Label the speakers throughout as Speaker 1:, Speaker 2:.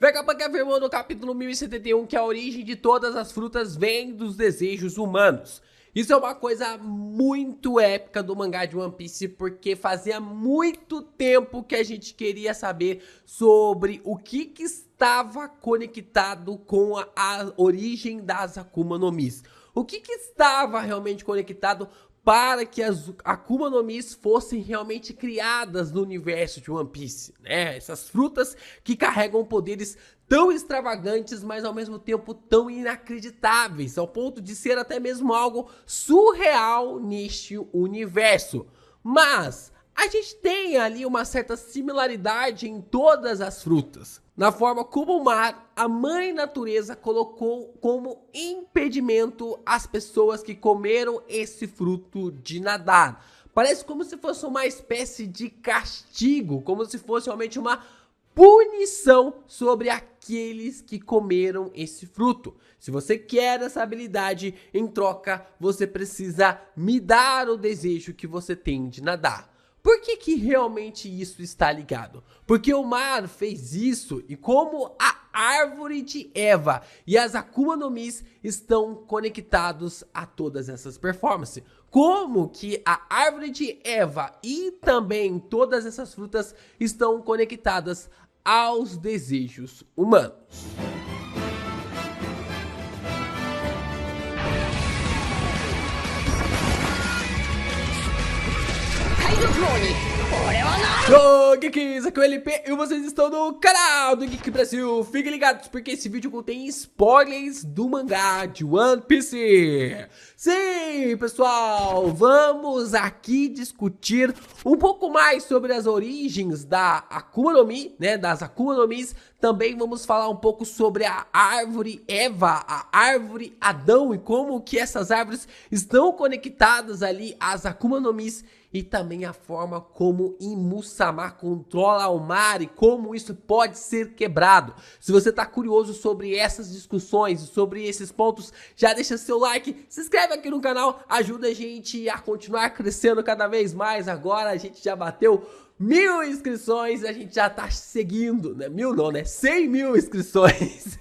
Speaker 1: Vegapunk afirmou no capítulo 1071 que a origem de todas as frutas vem dos desejos humanos. Isso é uma coisa muito épica do mangá de One Piece, porque fazia muito tempo que a gente queria saber sobre o que estava conectado com a origem das Akuma no Mis. O que estava realmente conectado para que as Akuma no Mis fossem realmente criadas no universo de One Piece, né? Essas frutas que carregam poderes tão extravagantes, mas ao mesmo tempo tão inacreditáveis, ao ponto de ser até mesmo algo surreal neste universo. Mas a gente tem ali uma certa similaridade em todas as frutas, na forma como o mar, a mãe natureza, colocou como impedimento as pessoas que comeram esse fruto de nadar. Parece como se fosse uma espécie de castigo, como se fosse realmente uma punição sobre aqueles que comeram esse fruto. Se você quer essa habilidade, em troca, você precisa me dar o desejo que você tem de nadar. Por que realmente isso está ligado? Porque o mar fez isso e como a árvore de Eva e as Akuma no Mis estão conectados a todas essas performances. Como que a árvore de Eva e também todas essas frutas estão conectadas aos desejos humanos. Ô, Geeks, aqui é o LP e vocês estão no canal do Geek Brasil. Fiquem ligados porque esse vídeo contém spoilers do mangá de One Piece. Sim, pessoal, vamos aqui discutir um pouco mais sobre as origens da Akuma no Mi, né, das Akuma no Mis. Também vamos falar um pouco sobre a árvore Eva, a árvore Adão e como que essas árvores estão conectadas ali às Akuma no Mis. E também a forma como Imu-sama controla o mar e como isso pode ser quebrado. Se você está curioso sobre essas discussões, sobre esses pontos, já deixa seu like, se inscreve aqui no canal, ajuda a gente a continuar crescendo cada vez mais. Agora a gente já bateu 1000 inscrições, a gente já tá seguindo, né? 1000 não, né? 100 mil inscrições.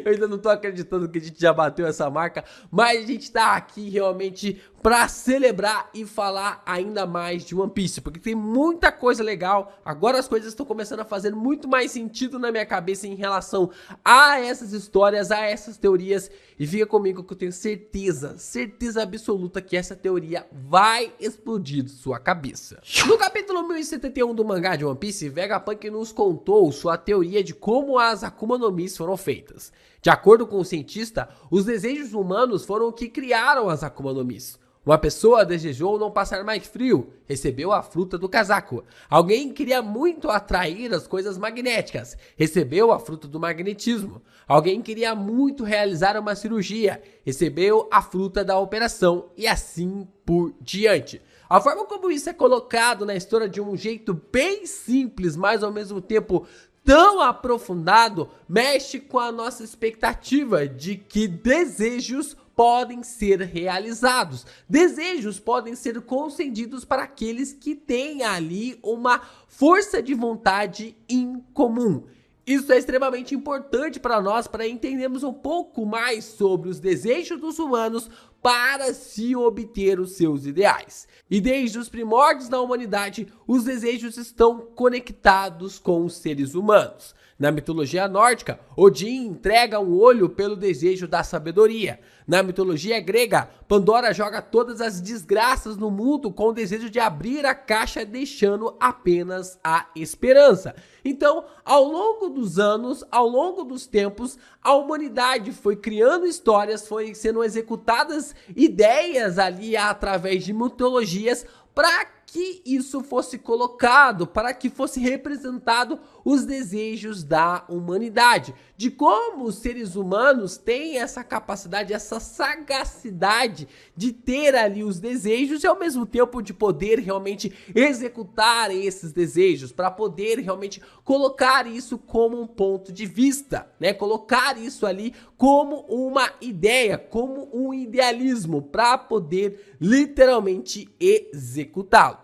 Speaker 1: Eu ainda não tô acreditando que a gente já bateu essa marca, mas a gente tá aqui realmente pra celebrar e falar ainda mais de One Piece, porque tem muita coisa legal. Agora as coisas estão começando a fazer muito mais sentido na minha cabeça em relação a essas histórias, a essas teorias, e fica comigo que eu tenho certeza absoluta que essa teoria vai explodir sua cabeça. No capítulo 1071 do mangá de One Piece, Vegapunk nos contou sua teoria de como as Akuma no Mis foram feitas. De acordo com o cientista, os desejos humanos foram o que criaram as Akuma no Mis. Uma pessoa desejou não passar mais frio, recebeu a fruta do casaco. Alguém queria muito atrair as coisas magnéticas, recebeu a fruta do magnetismo. Alguém queria muito realizar uma cirurgia, recebeu a fruta da operação e assim por diante. A forma como isso é colocado na história de um jeito bem simples, mas ao mesmo tempo tão aprofundado, mexe com a nossa expectativa de que desejos podem ser realizados. Desejos podem ser concedidos para aqueles que têm ali uma força de vontade incomum. Isso é extremamente importante para nós, para entendermos um pouco mais sobre os desejos dos humanos para se obter os seus ideais. E desde os primórdios da humanidade, os desejos estão conectados com os seres humanos. Na mitologia nórdica, Odin entrega um olho pelo desejo da sabedoria. Na mitologia grega, Pandora joga todas as desgraças no mundo com o desejo de abrir a caixa, deixando apenas a esperança. Então, ao longo dos anos, ao longo dos tempos, a humanidade foi criando histórias, foi sendo executadas ideias ali através de mitologias para que isso fosse colocado, para que fosse representado os desejos da humanidade, de como os seres humanos têm essa capacidade, essa sagacidade de ter ali os desejos e ao mesmo tempo de poder realmente executar esses desejos, para poder realmente colocar isso como um ponto de vista, né? Colocar isso ali como uma ideia, como um idealismo, para poder literalmente executá-los.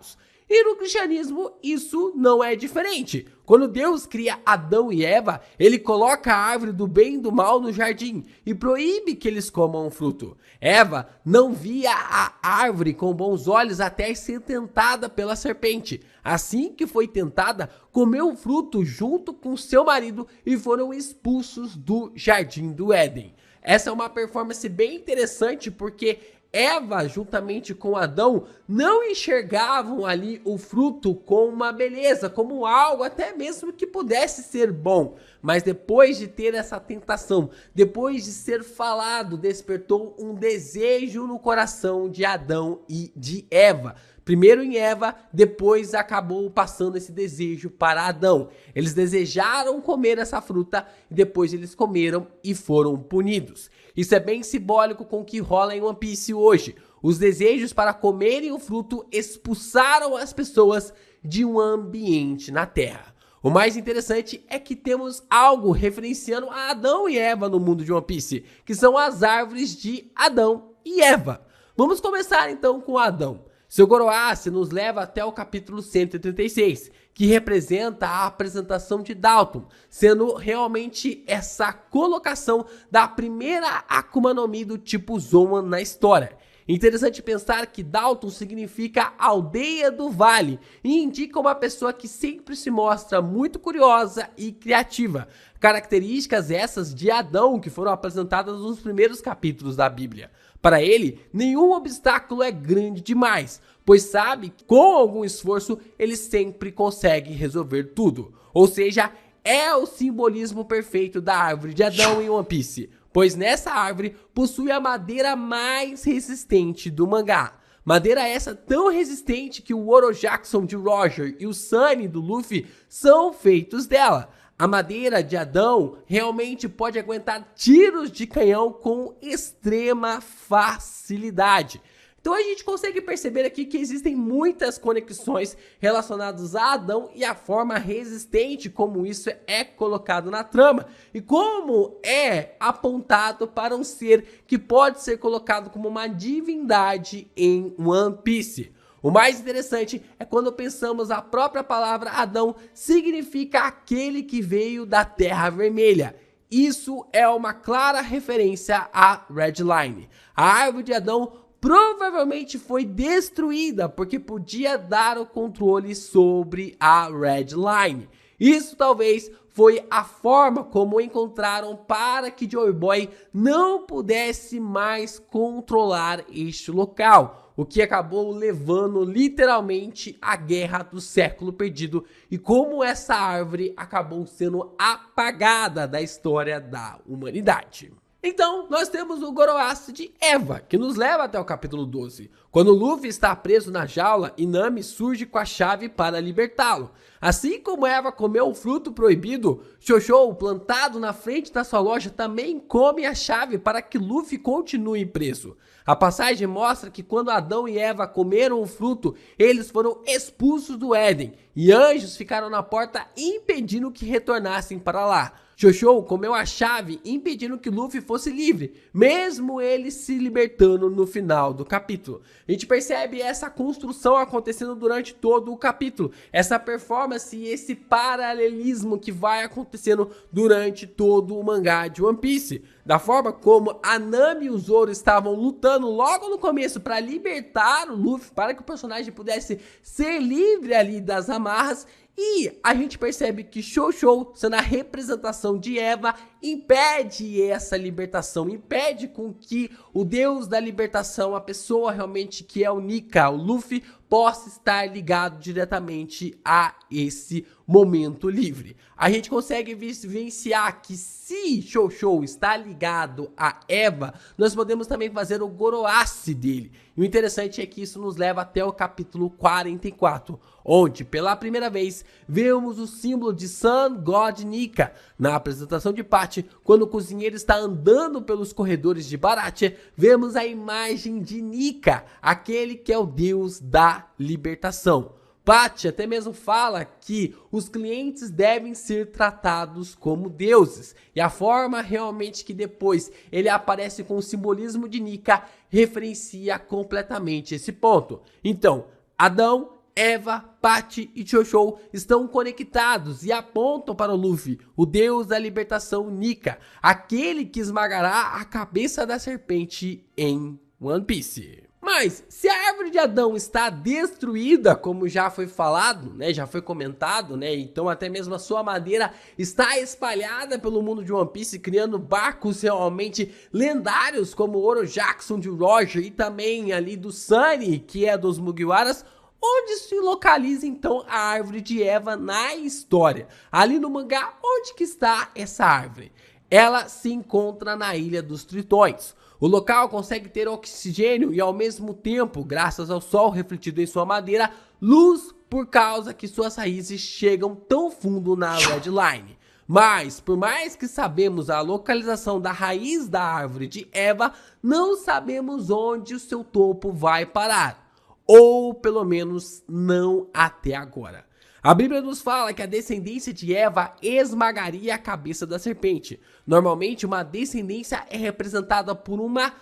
Speaker 1: E no cristianismo isso não é diferente. Quando Deus cria Adão e Eva, ele coloca a árvore do bem e do mal no jardim e proíbe que eles comam o fruto. Eva não via a árvore com bons olhos até ser tentada pela serpente. Assim que foi tentada, comeu o fruto junto com seu marido e foram expulsos do jardim do Éden. Essa é uma performance bem interessante porque Eva, juntamente com Adão, não enxergavam ali o fruto como uma beleza, como algo até mesmo que pudesse ser bom. Mas depois de ter essa tentação, depois de ser falado, despertou um desejo no coração de Adão e de Eva. Primeiro em Eva, depois acabou passando esse desejo para Adão. Eles desejaram comer essa fruta e depois eles comeram e foram punidos. Isso é bem simbólico com o que rola em One Piece hoje. Os desejos para comerem o fruto expulsaram as pessoas de um ambiente na Terra. O mais interessante é que temos algo referenciando a Adão e Eva no mundo de One Piece, que são as árvores de Adão e Eva. Vamos começar então com Adão. Seu Goroace nos leva até o capítulo 136, que representa a apresentação de Dalton, sendo realmente essa colocação da primeira Akuma no Mi do tipo Zoan na história. Interessante pensar que Dalton significa aldeia do vale e indica uma pessoa que sempre se mostra muito curiosa e criativa. Características essas de Adão que foram apresentadas nos primeiros capítulos da Bíblia. Para ele, nenhum obstáculo é grande demais, pois sabe que com algum esforço ele sempre consegue resolver tudo. Ou seja, é o simbolismo perfeito da árvore de Adão em One Piece, pois nessa árvore possui a madeira mais resistente do mangá. Madeira essa tão resistente que o Oro Jackson de Roger e o Sunny do Luffy são feitos dela. A madeira de Adão realmente pode aguentar tiros de canhão com extrema facilidade. Então a gente consegue perceber aqui que existem muitas conexões relacionadas a Adão e a forma resistente como isso é colocado na trama. E como é apontado para um ser que pode ser colocado como uma divindade em One Piece. O mais interessante é quando pensamos a própria palavra Adão significa aquele que veio da Terra Vermelha. Isso é uma clara referência à Red Line. A árvore de Adão provavelmente foi destruída porque podia dar o controle sobre a Red Line. Isso talvez foi a forma como encontraram para que Joy Boy não pudesse mais controlar este local, o que acabou levando literalmente à Guerra do Século Perdido e como essa árvore acabou sendo apagada da história da humanidade. Então, nós temos o Goroace de Eva, que nos leva até o capítulo 12, quando Luffy está preso na jaula e Nami surge com a chave para libertá-lo. Assim como Eva comeu o fruto proibido, Shoushou, plantado na frente da sua loja, também come a chave para que Luffy continue preso. A passagem mostra que quando Adão e Eva comeram o fruto, eles foram expulsos do Éden e anjos ficaram na porta impedindo que retornassem para lá. Shoushou comeu a chave, impedindo que Luffy fosse livre, mesmo ele se libertando no final do capítulo. A gente percebe essa construção acontecendo durante todo o capítulo, essa performance e esse paralelismo que vai acontecendo durante todo o mangá de One Piece. Da forma como a Nami e o Zoro estavam lutando logo no começo para libertar o Luffy, para que o personagem pudesse ser livre ali das amarras. E a gente percebe que Shoushou, sendo a representação de Eva, impede essa libertação, impede com que o deus da libertação, a pessoa realmente que é o Nika, o Luffy, possa estar ligado diretamente a esse momento livre. A gente consegue vivenciar que se Shoushou está ligado a Eva, nós podemos também fazer o Goroace dele. E o interessante é que isso nos leva até o capítulo 44, onde pela primeira vez vemos o símbolo de Sun God Nika. Na apresentação de Patty, quando o cozinheiro está andando pelos corredores de Baratie, vemos a imagem de Nika, aquele que é o deus da libertação. Patty até mesmo fala que os clientes devem ser tratados como deuses. E a forma realmente que depois ele aparece com o simbolismo de Nika referencia completamente esse ponto. Então, Adão Eva, Patty e Jojo estão conectados e apontam para o Luffy, o deus da libertação Nika, aquele que esmagará a cabeça da serpente em One Piece. Mas, se a árvore de Adão está destruída, como já foi falado, né, já foi comentado, né, então até mesmo a sua madeira está espalhada pelo mundo de One Piece, criando barcos realmente lendários, como o Oro Jackson de Roger e também ali do Sunny, que é dos Mugiwaras, onde se localiza então a árvore de Eva na história. Ali no mangá, onde que está essa árvore? Ela se encontra na Ilha dos Tritões. O local consegue ter oxigênio e ao mesmo tempo, graças ao sol refletido em sua madeira, luz por causa que suas raízes chegam tão fundo na Red Line. Mas, por mais que sabemos a localização da raiz da árvore de Eva, não sabemos onde o seu topo vai parar. Ou pelo menos não até agora. A Bíblia nos fala que a descendência de Eva esmagaria a cabeça da serpente. Normalmente, uma descendência é representada por uma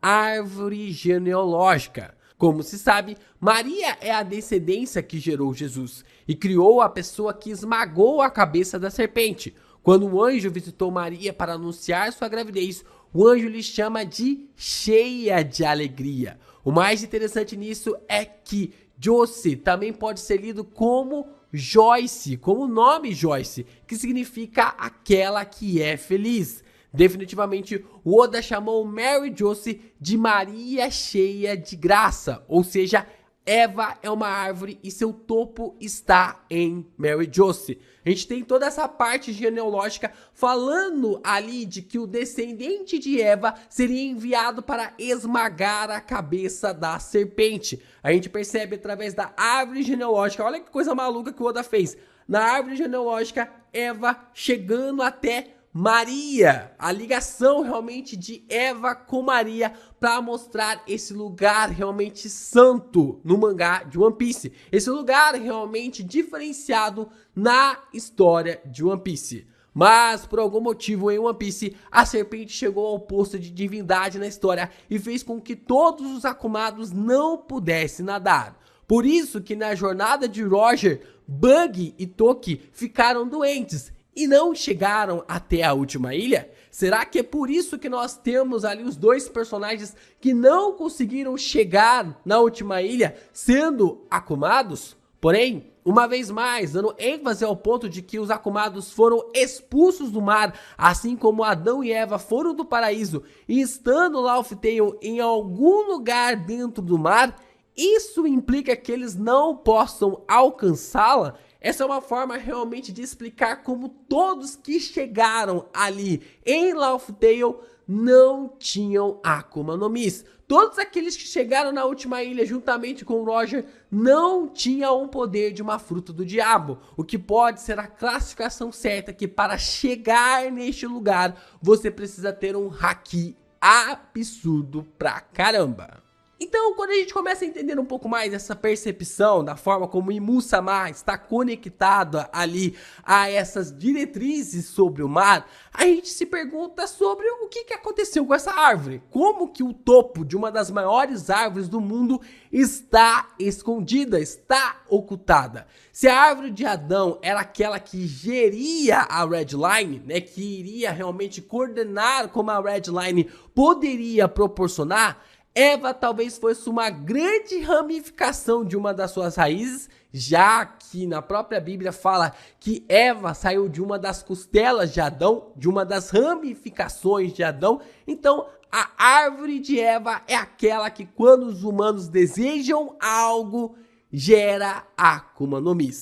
Speaker 1: árvore genealógica. Como se sabe, Maria é a descendência que gerou Jesus e criou a pessoa que esmagou a cabeça da serpente. Quando o anjo visitou Maria para anunciar sua gravidez, o anjo lhe chama de cheia de alegria. O mais interessante nisso é que Joyce também pode ser lido como Joyce, como o nome Joyce, que significa aquela que é feliz. Definitivamente, o Oda chamou Mary Joyce de Maria cheia de graça, ou seja, Eva é uma árvore e seu topo está em Mary Joyce. A gente tem toda essa parte genealógica falando ali de que o descendente de Eva seria enviado para esmagar a cabeça da serpente. A gente percebe através da árvore genealógica, olha que coisa maluca que o Oda fez. Na árvore genealógica, Eva chegando até Maria, a ligação realmente de Eva com Maria para mostrar esse lugar realmente santo no mangá de One Piece. Esse lugar realmente diferenciado na história de One Piece. Mas por algum motivo em One Piece, a serpente chegou ao posto de divindade na história e fez com que todos os Akumados não pudessem nadar. Por isso que na jornada de Roger, Bug e Toki ficaram doentes e não chegaram até a última ilha? Será que é por isso que nós temos ali os dois personagens que não conseguiram chegar na última ilha sendo Akumados? Porém, uma vez mais, dando ênfase ao ponto de que os Akumados foram expulsos do mar, assim como Adão e Eva foram do paraíso, e estando Laugh Tale em algum lugar dentro do mar, isso implica que eles não possam alcançá-la? Essa é uma forma realmente de explicar como todos que chegaram ali em Laugh Tale não tinham Akuma no Mi. Todos aqueles que chegaram na última ilha juntamente com o Roger não tinham o poder de uma fruta do diabo, o que pode ser a classificação certa que para chegar neste lugar você precisa ter um haki absurdo pra caramba. Então, quando a gente começa a entender um pouco mais essa percepção da forma como Imu-sama está conectado ali a essas diretrizes sobre o mar, a gente se pergunta sobre o que aconteceu com essa árvore. Como que o topo de uma das maiores árvores do mundo está escondida, está ocultada? Se a árvore de Adão era aquela que geria a Red Line, né, que iria realmente coordenar como a Red Line poderia proporcionar, Eva talvez fosse uma grande ramificação de uma das suas raízes, já que na própria Bíblia fala que Eva saiu de uma das costelas de Adão, de uma das ramificações de Adão. Então, a árvore de Eva é aquela que quando os humanos desejam algo, gera Akuma no Mi.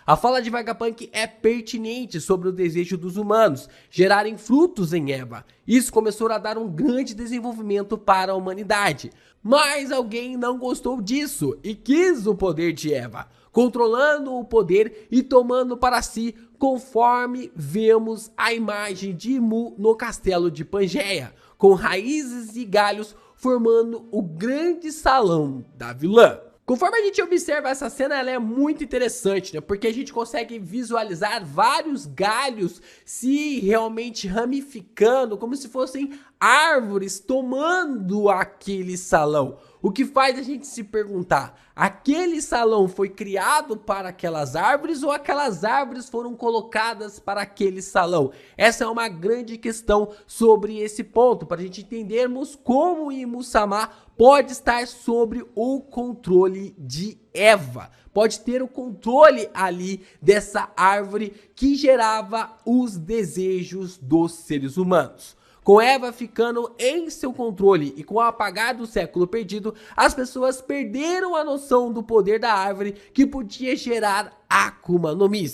Speaker 1: A fala de Vegapunk é pertinente sobre o desejo dos humanos gerarem frutos em Eva. Isso começou a dar um grande desenvolvimento para a humanidade. Mas alguém não gostou disso e quis o poder de Eva, controlando o poder e tomando para si, conforme vemos a imagem de Imu no castelo de Pangeia, com raízes e galhos formando o grande salão da vilã. Conforme a gente observa essa cena, ela é muito interessante, né? Porque a gente consegue visualizar vários galhos se realmente ramificando, como se fossem árvores tomando aquele salão. O que faz a gente se perguntar, aquele salão foi criado para aquelas árvores ou aquelas árvores foram colocadas para aquele salão? Essa é uma grande questão sobre esse ponto, para a gente entendermos como Imu-sama pode estar sobre o controle de Eva. Pode ter o controle ali dessa árvore que gerava os desejos dos seres humanos. Com Eva ficando em seu controle e com o apagar do século perdido, as pessoas perderam a noção do poder da árvore que podia gerar Akuma no Mi.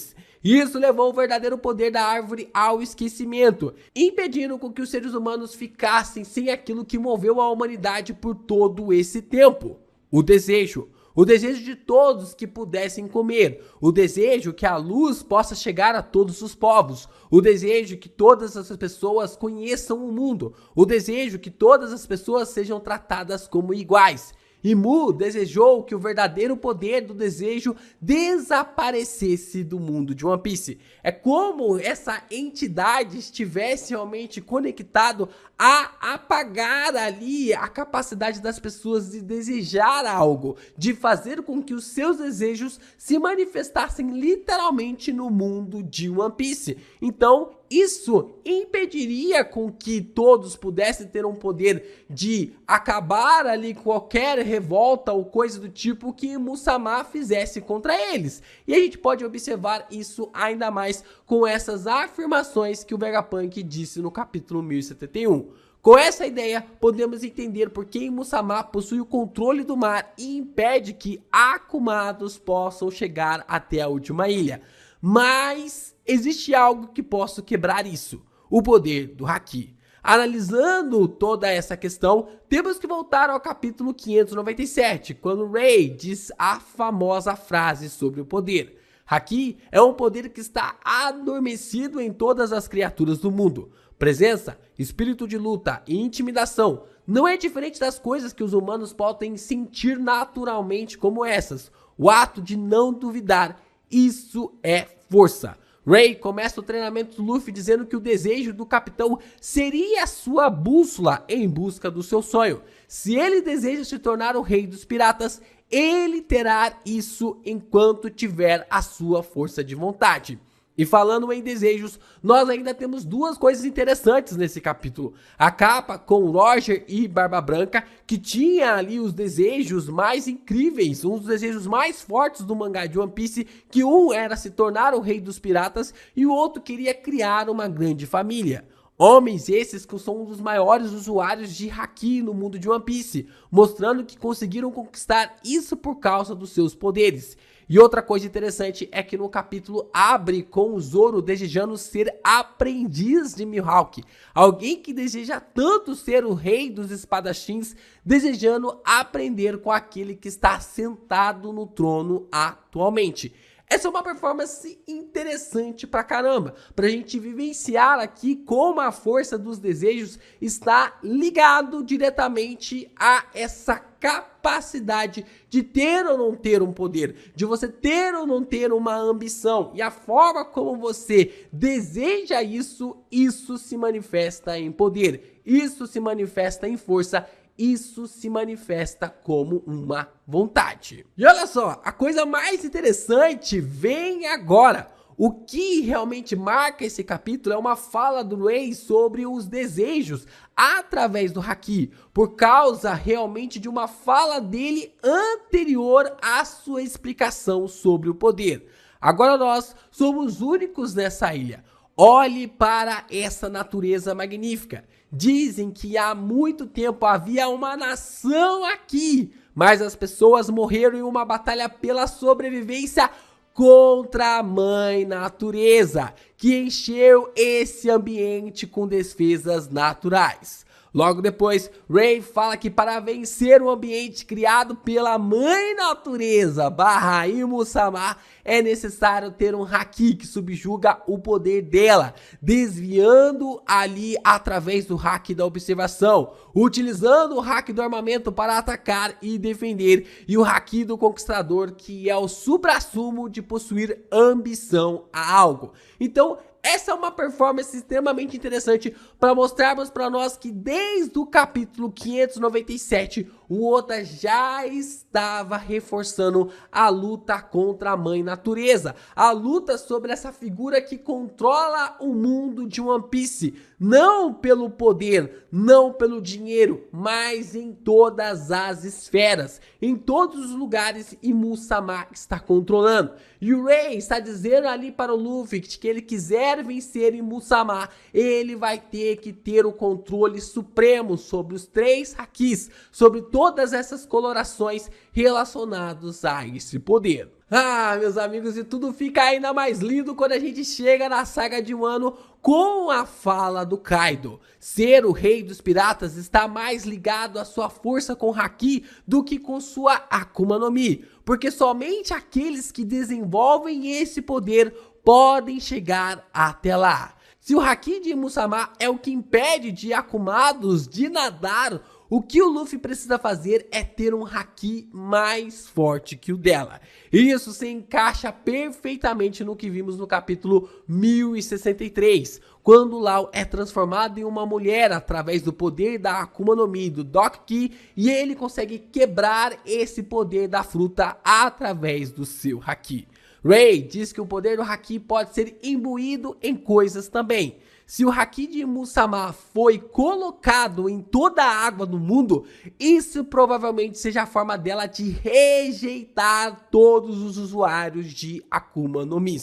Speaker 1: Isso levou o verdadeiro poder da árvore ao esquecimento, impedindo com que os seres humanos ficassem sem aquilo que moveu a humanidade por todo esse tempo: o desejo. O desejo de todos que pudessem comer, o desejo que a luz possa chegar a todos os povos, o desejo que todas as pessoas conheçam o mundo, o desejo que todas as pessoas sejam tratadas como iguais. Imu desejou que o verdadeiro poder do desejo desaparecesse do mundo de One Piece. É como essa entidade estivesse realmente conectado a apagar ali a capacidade das pessoas de desejar algo, de fazer com que os seus desejos se manifestassem literalmente no mundo de One Piece. Então, isso impediria com que todos pudessem ter um poder de acabar ali qualquer revolta ou coisa do tipo que Imu-sama fizesse contra eles. E a gente pode observar isso ainda mais com essas afirmações que o Vegapunk disse no capítulo 1071. Com essa ideia, podemos entender por que Imu-sama possui o controle do mar e impede que Akumados possam chegar até a última ilha. Mas existe algo que possa quebrar isso: o poder do Haki. Analisando toda essa questão, temos que voltar ao capítulo 597, quando Rei diz a famosa frase sobre o poder. Haki é um poder que está adormecido em todas as criaturas do mundo. Presença, espírito de luta e intimidação não é diferente das coisas que os humanos podem sentir naturalmente como essas. O ato de não duvidar, isso é força. Rei começa o treinamento do Luffy dizendo que o desejo do capitão seria sua bússola em busca do seu sonho. Se ele deseja se tornar o rei dos piratas, ele terá isso enquanto tiver a sua força de vontade. E falando em desejos, nós ainda temos duas coisas interessantes nesse capítulo. A capa com Roger e Barba Branca, que tinha ali os desejos mais incríveis, um dos desejos mais fortes do mangá de One Piece, que um era se tornar o rei dos piratas e o outro queria criar uma grande família. Homens esses que são um dos maiores usuários de Haki no mundo de One Piece, mostrando que conseguiram conquistar isso por causa dos seus poderes. E outra coisa interessante é que no capítulo abre com o Zoro desejando ser aprendiz de Mihawk. Alguém que deseja tanto ser o rei dos espadachins, desejando aprender com aquele que está sentado no trono atualmente. Essa é uma performance interessante pra caramba, pra gente vivenciar aqui como a força dos desejos está ligado diretamente a essa capacidade de ter ou não ter um poder, de você ter ou não ter uma ambição, e a forma como você deseja isso, isso se manifesta em poder, isso se manifesta em força, isso se manifesta como uma vontade. E olha só, a coisa mais interessante vem agora. O que realmente marca esse capítulo é uma fala do Rei sobre os desejos através do Haki, por causa realmente de uma fala dele anterior à sua explicação sobre o poder. Agora nós somos únicos nessa ilha. Olhe para essa natureza magnífica. Dizem que há muito tempo havia uma nação aqui, mas as pessoas morreram em uma batalha pela sobrevivência contra a mãe natureza, que encheu esse ambiente com defesas naturais. Logo depois, Ray fala que para vencer o ambiente criado pela Mãe Natureza / Imu-sama, é necessário ter um haki que subjuga o poder dela, desviando ali através do haki da observação, utilizando o haki do armamento para atacar e defender, e o haki do conquistador, que é o suprassumo de possuir ambição a algo. Então, essa é uma performance extremamente interessante para mostrarmos para nós que desde o capítulo 597 o Oda já estava reforçando a luta contra a Mãe Natureza, a luta sobre essa figura que controla o mundo de One Piece, não pelo poder, não pelo dinheiro, mas em todas as esferas, em todos os lugares Imu-sama está controlando. E o Ray está dizendo ali para o Luffy que ele quiser vencer Imu-sama, ele vai ter que ter o controle supremo sobre os 3 hakis, sobre todas essas colorações relacionadas a esse poder. Ah, meus amigos, e tudo fica ainda mais lindo quando a gente chega na saga de Wano com a fala do Kaido. Ser o rei dos piratas está mais ligado à sua força com haki do que com sua Akuma no Mi, porque somente aqueles que desenvolvem esse poder podem chegar até lá. Se o haki de Imu-sama é o que impede de Akumados de nadar, o que o Luffy precisa fazer é ter um haki mais forte que o dela. E isso se encaixa perfeitamente no que vimos no capítulo 1063, quando Law é transformado em uma mulher através do poder da Akuma no Mi do Dock Ki, e ele consegue quebrar esse poder da fruta através do seu haki. Ray diz que o poder do haki pode ser imbuído em coisas também. Se o haki de Imu-sama foi colocado em toda a água do mundo, isso provavelmente seja a forma dela de rejeitar todos os usuários de Akuma no Mi.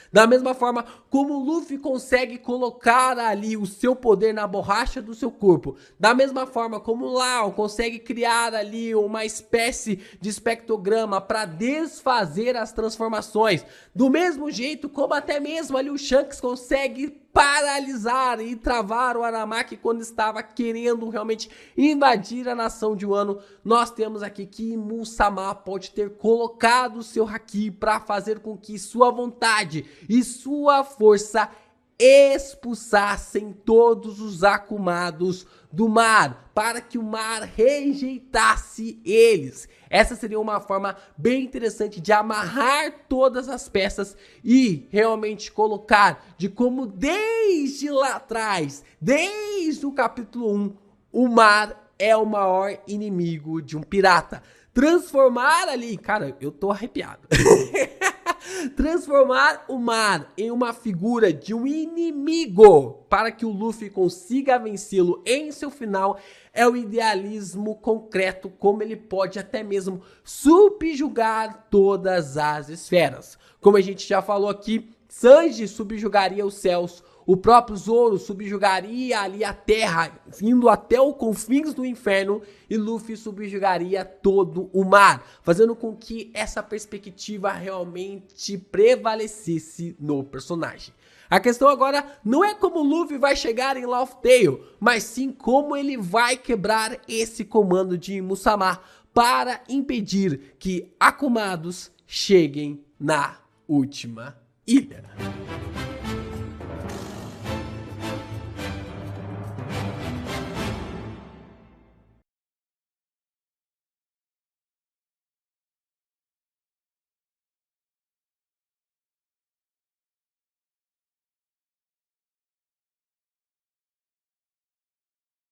Speaker 1: Da mesma forma como o Luffy consegue colocar ali o seu poder na borracha do seu corpo, da mesma forma como o Law consegue criar ali uma espécie de espectrograma para desfazer as transformações, do mesmo jeito como até mesmo ali o Shanks consegue paralisar e travar o Aramaki quando estava querendo realmente invadir a nação de Wano, nós temos aqui que Imu-sama pode ter colocado o seu haki para fazer com que sua vontade e sua força expulsassem todos os Akumados do mar, para que o mar rejeitasse eles. Essa seria uma forma bem interessante de amarrar todas as peças e realmente colocar de como desde lá atrás, desde o capítulo 1, o mar é o maior inimigo de um pirata. Transformar ali, cara, eu tô arrepiado. Transformar o mar em uma figura de um inimigo para que o Luffy consiga vencê-lo em seu final é o idealismo concreto, como ele pode até mesmo subjugar todas as esferas. Como a gente já falou aqui, Sanji subjugaria os céus, o próprio Zoro subjugaria ali a terra, indo até os confins do inferno, e Luffy subjugaria todo o mar, fazendo com que essa perspectiva realmente prevalecesse no personagem. A questão agora não é como Luffy vai chegar em Laugh Tale, mas sim como ele vai quebrar esse comando de Imu-sama para impedir que Akumados cheguem na última ilha.